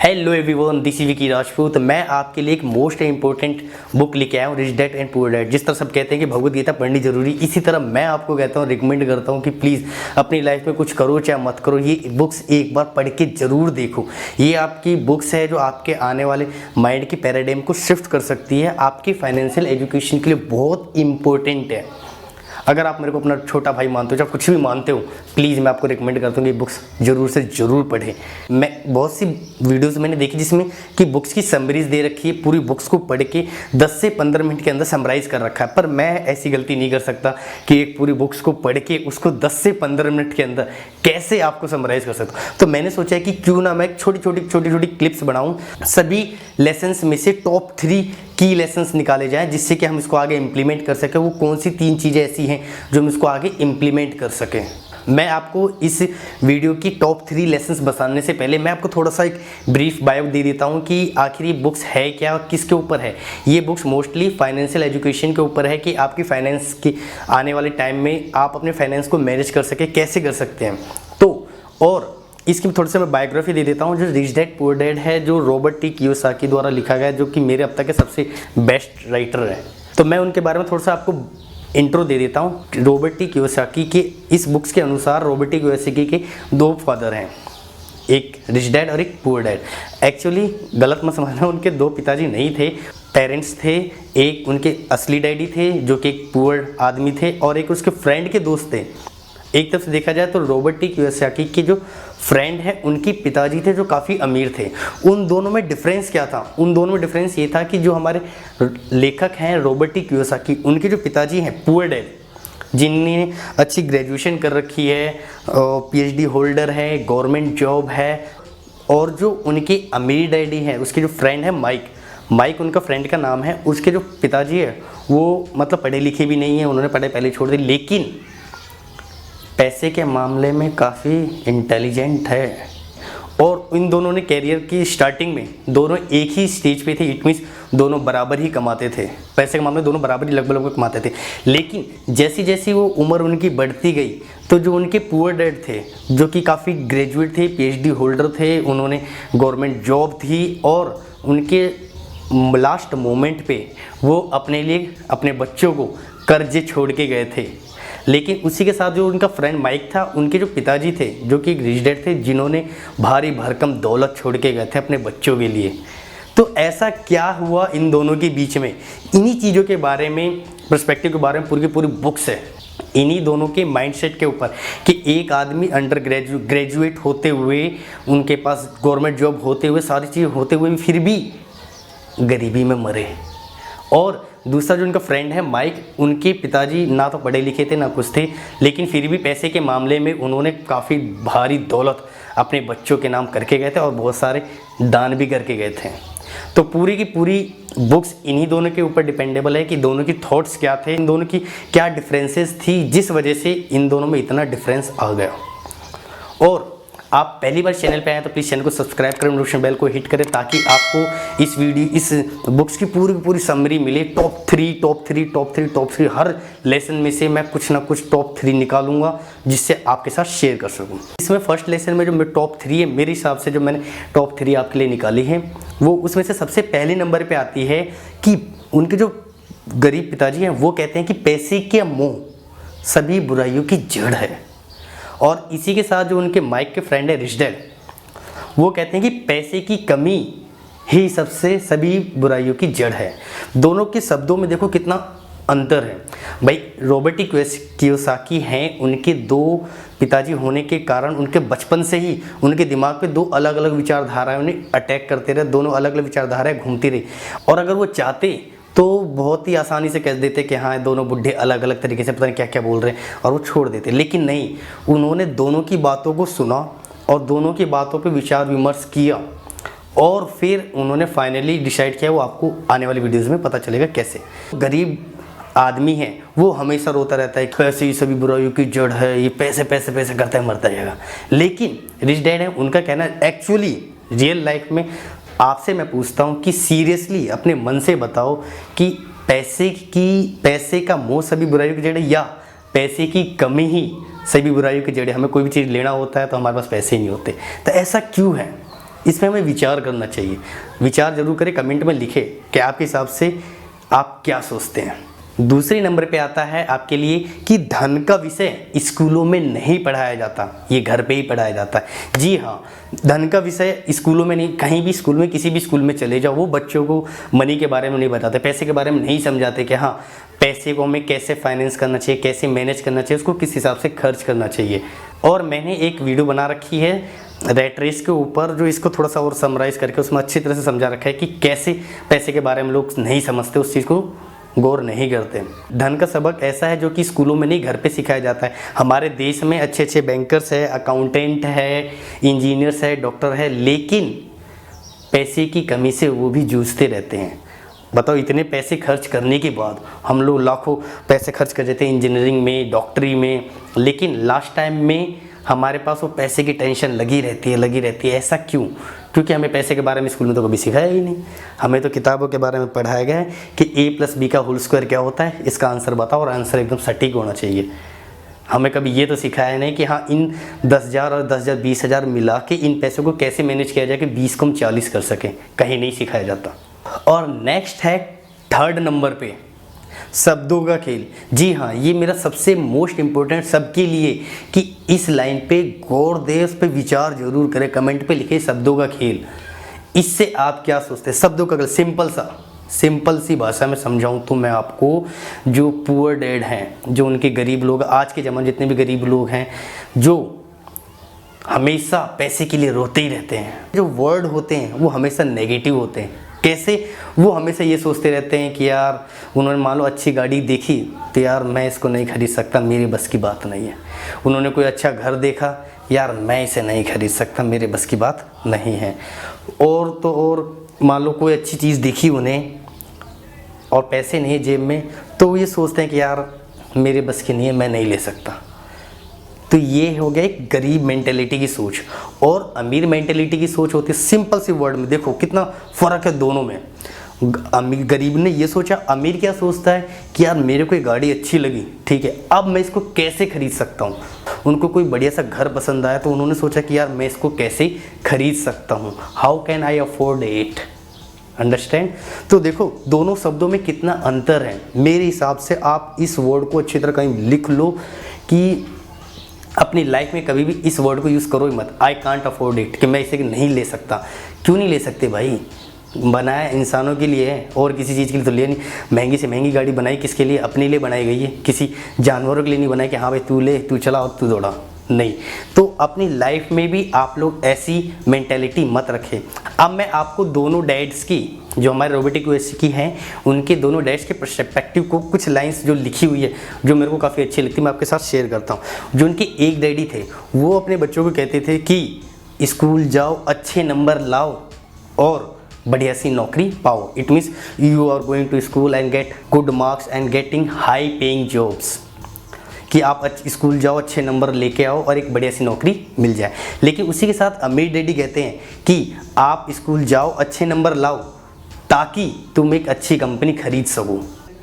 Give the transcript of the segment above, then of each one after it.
Hello everyone, this is Vicky Rajput. मैं आपके लिए एक मोस्ट इंपॉर्टेंट बुक लेके आया हूँ, rich dad and poor dad. जिस तरह सब कहते हैं कि भगवद गीता पढ़नी जरूरी, इसी तरह मैं आपको कहता हूँ, रिकमेंड करता हूँ कि प्लीज़ अपनी लाइफ में कुछ करो चाहे मत करो, ये बुक्स एक बार पढ़ के जरूर देखो। ये आपकी बुक्स है जो आपके आने वाले माइंड की पैराडाइम को शिफ्ट कर सकती है, आपकी फाइनेंशियल एजुकेशन के लिए बहुत इंपॉर्टेंट है। अगर आप मेरे को अपना छोटा भाई मानते हो, चाहे कुछ भी मानते हो, प्लीज़ मैं आपको रिकमेंड करता हूँ कि बुक्स जरूर से ज़रूर पढ़ें। मैं बहुत सी वीडियोस मैंने देखी जिसमें कि बुक्स की समरीज दे रखी है, पूरी बुक्स को पढ़ के 10 से 15 मिनट के अंदर समराइज़ कर रखा है, पर मैं ऐसी गलती नहीं कर सकता कि एक पूरी बुक्स को पढ़ के उसको 10 से 15 मिनट के अंदर कैसे आपको समराइज़ कर सकता हूँ। तो मैंने सोचा है कि क्यों ना मैं छोटी छोटी क्लिप्स बनाऊँ, सभी लेसन्स में से टॉप 3 की लेसन्स निकाले जाएं, जिससे कि हम इसको आगे इम्प्लीमेंट कर सकें। वो कौन सी 3 चीज़ें ऐसी हैं जो हम इसको आगे इम्प्लीमेंट कर सकें। मैं आपको इस वीडियो की टॉप 3 लेसन्स बताने से पहले मैं आपको थोड़ा सा एक ब्रीफ बायो दे देता हूं कि आखिर ये बुक्स है क्या और किसके ऊपर है। ये बुक्स मोस्टली फाइनेंशियल एजुकेशन के ऊपर है कि आपकी फाइनेंस की आने वाले टाइम में आप अपने फाइनेंस को मैनेज कर सकें, कैसे कर सकते हैं। तो और इसकी थोड़ी सी मैं बायोग्राफी दे देता हूँ। जो रिच डैड पुअर डैड है, जो रॉबर्ट टी कियोसाकी द्वारा लिखा गया है, जो कि मेरे अब तक के सबसे बेस्ट राइटर है। तो मैं उनके बारे में थोड़ा सा आपको इंट्रो दे देता हूँ। रॉबर्ट टी कियोसाकी के इस बुक्स के अनुसार रॉबर्ट टी कियोसाकी के 2 फादर हैं, एक रिच डैड और एक पुअर डैड। एक्चुअली गलत मत समझना, उनके 2 पिताजी नहीं थे, पेरेंट्स थे। एक उनके असली डैडी थे जो कि एक पुअर आदमी थे, और एक उसके फ्रेंड के दोस्त थे। एक तरफ से देखा जाए तो रॉबर्ट टी कियोसाकी के जो फ्रेंड है उनके पिताजी थे जो काफ़ी अमीर थे। उन दोनों में डिफरेंस क्या था? उन दोनों में डिफरेंस ये था कि जो हमारे लेखक हैं रॉबर्ट टी कियोसाकी, उनके जो पिताजी हैं पुअर डैड, जिनने अच्छी ग्रेजुएशन कर रखी है, PhD होल्डर है, गवर्नमेंट जॉब है, और जो उनके अमीर डैडी हैं, उसके जो फ्रेंड है माइक उनका फ्रेंड का नाम है, उसके जो पिताजी है वो मतलब पढ़े लिखे भी नहीं है, उन्होंने पढ़ाई पहले छोड़ दी, लेकिन पैसे के मामले में काफ़ी इंटेलिजेंट है। और इन दोनों ने कैरियर की स्टार्टिंग में दोनों एक ही स्टेज पे थे, इट मीन्स दोनों बराबर ही कमाते थे, पैसे के मामले में दोनों बराबर ही लगभग कमाते थे। लेकिन जैसी जैसी वो उम्र उनकी बढ़ती गई तो जो उनके पुअर डैड थे, जो कि काफ़ी ग्रेजुएट थे, PhD होल्डर थे, उन्होंने गवर्नमेंट जॉब थी, और उनके लास्ट मोमेंट पे वो अपने लिए अपने बच्चों को कर्जे छोड़ के गए थे। लेकिन उसी के साथ जो उनका फ्रेंड माइक था, उनके जो पिताजी थे जो कि एक रिच डैड थे, जिन्होंने भारी भरकम दौलत छोड़ के गए थे अपने बच्चों के लिए। तो ऐसा क्या हुआ इन दोनों के बीच में, इन्हीं चीज़ों के बारे में, पर्सपेक्टिव के बारे में पूरी की पूरी बुक्स है, इन्हीं दोनों के माइंडसेट के ऊपर कि एक आदमी अंडर ग्रेजुएट होते हुए, उनके पास गवर्नमेंट जॉब होते हुए, सारी चीज़ होते हुए फिर भी गरीबी में मरे। और दूसरा जो उनका फ्रेंड है माइक, उनके पिताजी ना तो पढ़े लिखे थे ना कुछ थे, लेकिन फिर भी पैसे के मामले में उन्होंने काफ़ी भारी दौलत अपने बच्चों के नाम करके गए थे और बहुत सारे दान भी करके गए थे। तो पूरी की पूरी बुक्स इन्हीं दोनों के ऊपर डिपेंडेबल है कि दोनों की थॉट्स क्या थे, इन दोनों की क्या डिफरेंसेस थी, जिस वजह से इन दोनों में इतना डिफरेंस आ गया। और आप पहली बार चैनल पे आए तो प्लीज़ चैनल को सब्सक्राइब करें, नोटिफिकेशन बेल को हिट करें, ताकि आपको इस बुक्स की पूरी समरी मिले। टॉप थ्री हर लेसन में से मैं कुछ ना कुछ टॉप 3 निकालूंगा, जिससे आपके साथ शेयर कर सकूं। इसमें फर्स्ट लेसन में जो मेरे टॉप 3 है, मेरे हिसाब से जो मैंने टॉप 3 आपके लिए निकाली है, वो उसमें से सबसे पहले नंबर पर आती है कि उनके जो गरीब पिताजी हैं वो कहते हैं कि पैसे के मोह सभी बुराइयों की जड़ है। और इसी के साथ जो उनके माइक के फ्रेंड है रिच डैड, वो कहते हैं कि पैसे की कमी ही सबसे सभी बुराइयों की जड़ है। दोनों के शब्दों में देखो कितना अंतर है। भाई रॉबर्ट टी कियोसाकी हैं, उनके 2 पिताजी होने के कारण उनके बचपन से ही उनके दिमाग पे 2 अलग अलग विचारधाराएं उन्हें अटैक करते रहे, दोनों अलग अलग विचारधाराएं घूमती रही, और अगर वो चाहते तो बहुत ही आसानी से कह देते कि हाँ दोनों बुढ़े अलग अलग तरीके से पता नहीं क्या क्या बोल रहे हैं, और वो छोड़ देते। लेकिन नहीं, उन्होंने दोनों की बातों को सुना और दोनों की बातों पे विचार विमर्श किया, और फिर उन्होंने फाइनली डिसाइड किया। वो आपको आने वाली वीडियोज़ में पता चलेगा कैसे। गरीब आदमी है वो हमेशा रोता रहता है कैसे ये सभी बुराइयों की जड़ है, ये पैसे पैसे पैसे करता है मरता जाएगा। लेकिन रिच डैड है, उनका कहना एक्चुअली रियल लाइफ में आपसे मैं पूछता हूँ कि सीरियसली अपने मन से बताओ कि पैसे का मोह सभी बुराइयों की जड़ है, या पैसे की कमी ही सभी बुराइयों की जड़ है? हमें कोई भी चीज़ लेना होता है तो हमारे पास पैसे नहीं होते। तो ऐसा क्यों है? इसमें हमें विचार करना चाहिए। विचार जरूर करें, कमेंट में लिखें कि आपके हिसाब से आप क्या सोचते हैं। दूसरे नंबर पे आता है आपके लिए कि धन का विषय स्कूलों में नहीं पढ़ाया जाता, ये घर पे ही पढ़ाया जाता है। जी हाँ, धन का विषय स्कूलों में नहीं, कहीं भी स्कूल में, किसी भी स्कूल में चले जाओ, वो बच्चों को मनी के बारे में नहीं बताते, पैसे के बारे में नहीं समझाते कि हाँ पैसे को हमें कैसे फाइनेंस करना चाहिए, कैसे मैनेज करना चाहिए, उसको किस हिसाब से खर्च करना चाहिए। और मैंने एक वीडियो बना रखी है रैट रेस के ऊपर, जो इसको थोड़ा सा और समराइज़ करके उसमें अच्छी तरह से समझा रखा है कि कैसे पैसे के बारे में लोग नहीं समझते, उस चीज़ को गौर नहीं करते। धन का सबक ऐसा है जो कि स्कूलों में नहीं, घर पे सिखाया जाता है। हमारे देश में अच्छे अच्छे बैंकर्स है, अकाउंटेंट है, इंजीनियर्स है, डॉक्टर है, लेकिन पैसे की कमी से वो भी जूझते रहते हैं। बताओ, इतने पैसे खर्च करने के बाद हम लोग लाखों पैसे खर्च कर देते हैं इंजीनियरिंग में, डॉक्टरी में, लेकिन लास्ट टाइम में हमारे पास वो पैसे की टेंशन लगी रहती है। ऐसा क्यों? क्योंकि हमें पैसे के बारे में स्कूल में तो कभी सिखाया ही नहीं। हमें तो किताबों के बारे में पढ़ाया गया है कि a+b का होल स्क्वायर क्या होता है, इसका आंसर बताओ, और आंसर एकदम सटीक होना चाहिए। हमें कभी ये तो सिखाया नहीं कि हाँ इन 10,000 और 10,000 20,000 मिला के इन पैसों को कैसे मैनेज किया जाए कि 20 को हम 40 कर सकें, कहीं नहीं सिखाया जाता। और नेक्स्ट है थर्ड नंबर पे शब्दों का खेल। जी हाँ, ये मेरा सबसे मोस्ट इम्पोर्टेंट सबके लिए कि इस लाइन पे गौर दे, उस पे विचार जरूर करें। कमेंट पे लिखे शब्दों का खेल। इससे आप क्या सोचते हैं? शब्दों का खेल सिंपल सी भाषा में समझाऊं तो मैं आपको, जो पुअर डैड हैं, जो उनके गरीब लोग, आज के ज़माने जितने भी गरीब लोग हैं, जो हमेशा पैसे के लिए रोते ही रहते हैं, जो वर्ड होते हैं वो हमेशा नेगेटिव होते हैं। कैसे? वो हमेशा ये सोचते रहते हैं कि यार उन्होंने मान लो अच्छी गाड़ी देखी तो यार मैं इसको नहीं खरीद सकता, मेरी बस की बात नहीं है। उन्होंने कोई अच्छा घर देखा, यार मैं इसे नहीं खरीद सकता, मेरे बस की बात नहीं है। और तो और मान लो कोई अच्छी चीज़ दिखी उन्हें और पैसे नहीं जेब में, तो वो ये सोचते हैं कि यार मेरे बस की नहीं है, मैं नहीं ले सकता। तो ये हो गया एक गरीब मेंटेलिटी की सोच। और अमीर मेंटेलिटी की सोच होती है, सिंपल सी वर्ड में देखो कितना फ़र्क है दोनों में। अमीर गरीब ने ये सोचा, अमीर क्या सोचता है कि यार मेरे को ये गाड़ी अच्छी लगी, ठीक है, अब मैं इसको कैसे खरीद सकता हूँ। उनको कोई बढ़िया सा घर पसंद आया तो उन्होंने सोचा कि यार मैं इसको कैसे खरीद सकता हूँ, how can I afford it. Understand? तो देखो दोनों शब्दों में कितना अंतर है। मेरे हिसाब से आप इस वर्ड को अच्छी तरह कहीं लिख लो कि अपनी लाइफ में कभी भी इस वर्ड को यूज़ करो ही मत, आई कांट अफोर्ड इट, कि मैं इसे नहीं ले सकता। क्यों नहीं ले सकते भाई? बनाया इंसानों के लिए है और किसी चीज़ के लिए तो लिया नहीं। महंगी से महंगी गाड़ी बनाई किसके लिए? अपने लिए बनाई गई है, किसी जानवरों के लिए नहीं बनाई कि हाँ भाई तू ले, तू चला और तू दौड़ा, नहीं। तो अपनी लाइफ में भी आप लोग ऐसी मेंटेलिटी मत रखें। अब मैं आपको दोनों डैड्स की, जो हमारे रोबोटिक यूएससी की हैं, उनके दोनों डैड्स के पर्सपेक्टिव को कुछ लाइंस जो लिखी हुई है जो मेरे को काफ़ी अच्छी लगती है, मैं आपके साथ शेयर करता हूँ। जो उनके एक डैडी थे वो अपने बच्चों को कहते थे कि स्कूल जाओ, अच्छे नंबर लाओ और बढ़िया सी नौकरी पाओ। It means you are going to school and get good marks and getting high paying jobs, कि आप स्कूल जाओ, अच्छे नंबर लेके आओ और एक बढ़िया सी नौकरी मिल जाए। लेकिन उसी के साथ अमीर डैडी कहते हैं कि आप स्कूल जाओ, अच्छे नंबर लाओ ताकि तुम एक अच्छी कंपनी खरीद सको।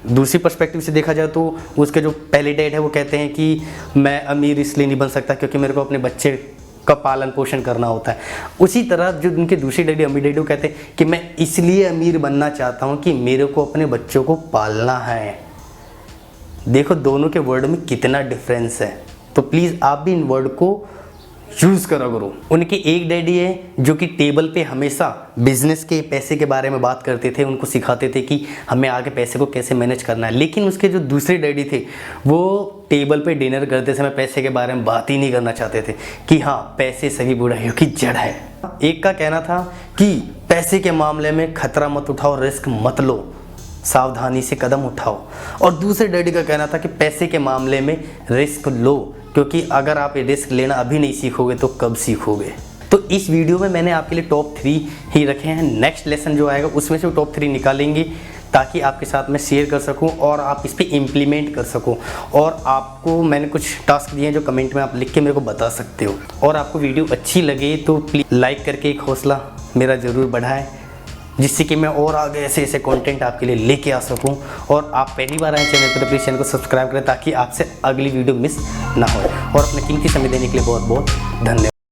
दूसरी पर्सपेक्टिव से देखा जाए तो उसके जो पहले डैड है वो कहते हैं कि मैं अमीर इसलिए नहीं बन सकता क्योंकि मेरे को अपने बच्चे का पालन पोषण करना होता है। उसी तरह जो उनके दूसरी डैडी अमीर डैडी कहते हैं कि मैं इसलिए अमीर बनना चाहता हूँ कि मेरे को अपने बच्चों को पालना है। देखो दोनों के वर्ड में कितना डिफरेंस है। तो प्लीज़ आप भी इन वर्ड को यूज़ करा करो। उनके एक डैडी है जो कि टेबल पे हमेशा बिजनेस के, पैसे के बारे में बात करते थे, उनको सिखाते थे कि हमें आगे पैसे को कैसे मैनेज करना है। लेकिन उसके जो दूसरे डैडी थे वो टेबल पे डिनर करते समय पैसे के बारे में बात ही नहीं करना चाहते थे कि हाँ पैसे सभी बुराइयों की जड़ है। एक का कहना था कि पैसे के मामले में खतरा मत उठाओ, रिस्क मत लो, सावधानी से कदम उठाओ। और दूसरे डैडी का कहना था कि पैसे के मामले में रिस्क लो, क्योंकि अगर आप ये रिस्क लेना अभी नहीं सीखोगे तो कब सीखोगे। तो इस वीडियो में मैंने आपके लिए टॉप 3 ही रखे हैं। नेक्स्ट लेसन जो आएगा उसमें से टॉप 3 निकालेंगे ताकि आपके साथ मैं शेयर कर सकूं और आप इस पर इम्प्लीमेंट कर सको। और आपको मैंने कुछ टास्क दिए हैं जो कमेंट में आप लिख के मेरे को बता सकते हो। और आपको वीडियो अच्छी लगे तो प्लीज़ लाइक करके एक हौसला मेरा ज़रूर बढ़ाएं, जिससे कि मैं और आगे ऐसे ऐसे कंटेंट आपके लिए लेके आ सकूं। और आप पहली बार आए चैनल पर तो प्लीज़ चैनल को सब्सक्राइब करें ताकि आपसे अगली वीडियो मिस ना हो। और अपना कीमती समय देने के लिए बहुत बहुत धन्यवाद।